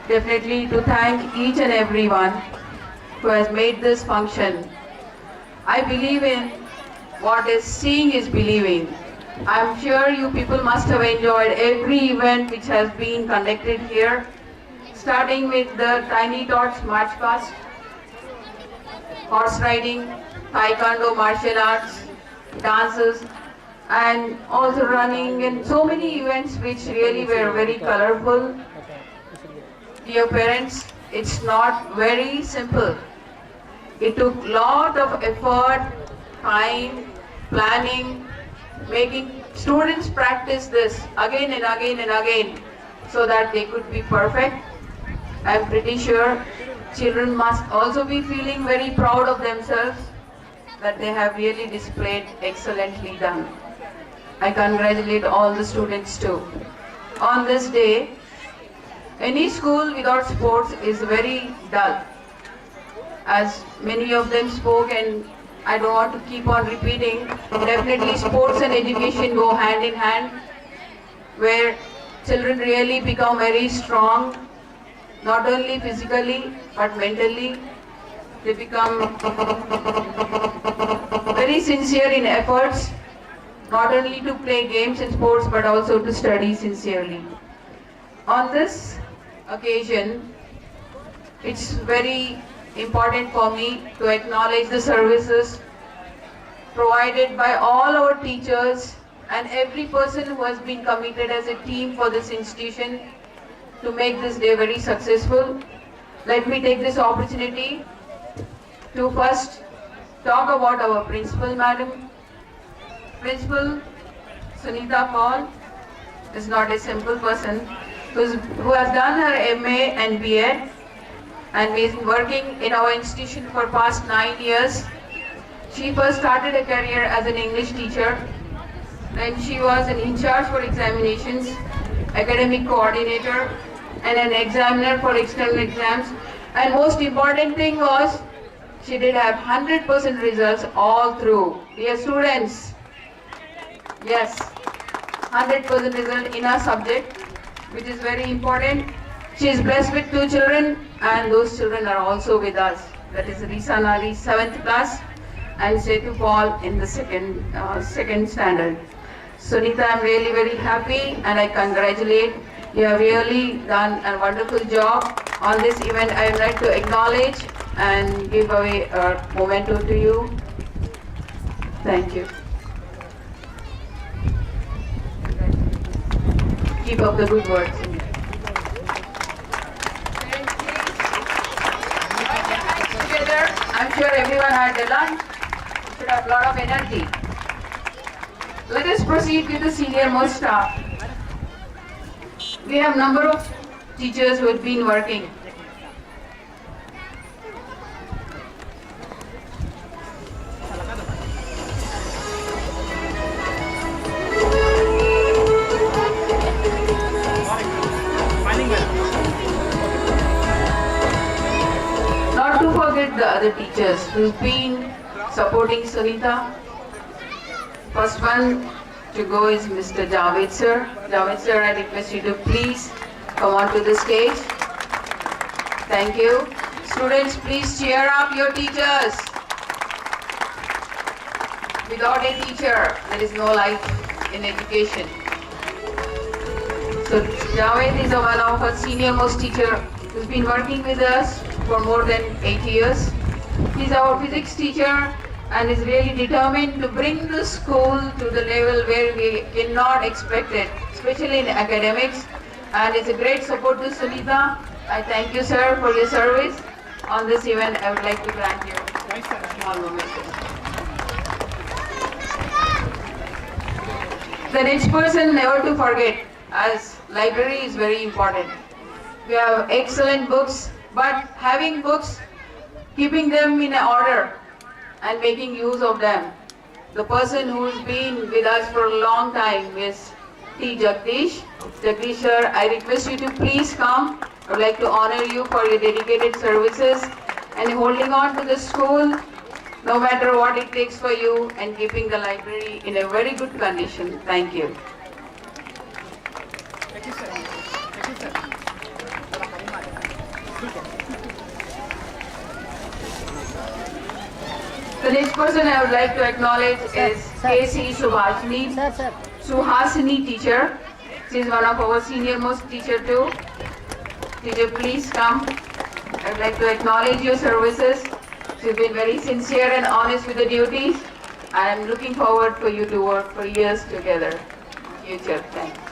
definitely to thank each and everyone who has made this function. I believe in what is seeing is believing. I'm sure you people must have enjoyed every event which has been conducted here, starting with the Tiny Tots March Past, horse riding, taekwondo martial arts, dances, and also running and so many events which really were very colorful. Dear parents, it's not very simple. It took lot of effort, time, planning, making students practice this again and again and again so that they could be perfect. I'm pretty sure children must also be feeling very proud of themselves that they have really displayed excellently done. I congratulate all the students too. On this day, any school without sports is very dull. As many of them spoke, and I don't want to keep on repeating, definitely sports and education go hand in hand, where children really become very strong, not only physically but mentally. They become very sincere in efforts, not only to play games and sports but also to study sincerely. On this occasion, it's very important for me to acknowledge the services provided by all our teachers and every person who has been committed as a team for this institution to make this day very successful. Let me take this opportunity to first talk about our principal madam. Principal Sunita Paul is not a simple person who has done her MA and BEd and is working in our institution for past 9 years. She first started a career as an English teacher. Then she was an in-charge for examinations, academic coordinator, and an examiner for external exams. And most important thing was, she did have 100% results all through. Dear students, yes, 100% result in our subject, which is very important. She is blessed with 2 children, and those children are also with us. That is Risa Nari, 7th class, and Setu Paul in the second standard. Sunita, I'm really very happy, and I congratulate. You have really done a wonderful job on this event. I would like to acknowledge and give away a memento to you. Thank you. Keep up the good work. Together, I'm sure everyone had their lunch. You should have a lot of energy. Let us proceed with the senior most staff. We have a number of teachers who have been working. Not to forget the other teachers who've been supporting Sunita. First one to go is Mr. Javed sir. Javed sir, I request you to please come on to the stage. Thank you. Students, please cheer up your teachers. Without a teacher, there is no life in education. So Javed is one of our senior most teacher who's been working with us for more than 8 years. He's our physics teacher and is really determined to bring the school to the level where we cannot expect it, especially in academics. And it's a great support to Sunita. I thank you, sir, for your service. On this event, I would like to grant you a small memento. The next person never to forget, as library is very important. We have excellent books, but having books, keeping them in order and making use of them. The person who's been with us for a long time is T. Jagdish. Jagdish sir, I request you to please come. I would like to honor you for your dedicated services and holding on to the school no matter what it takes for you and keeping the library in a very good condition. Thank you. Thank you, sir. Thank you, sir. The next person I would like to acknowledge is KC Suhasini teacher. She is one of our senior most teacher too. Teacher, please come. I would like to acknowledge your services. You've been very sincere and honest with the duties. I am looking forward for you to work for years together in future. Thank you.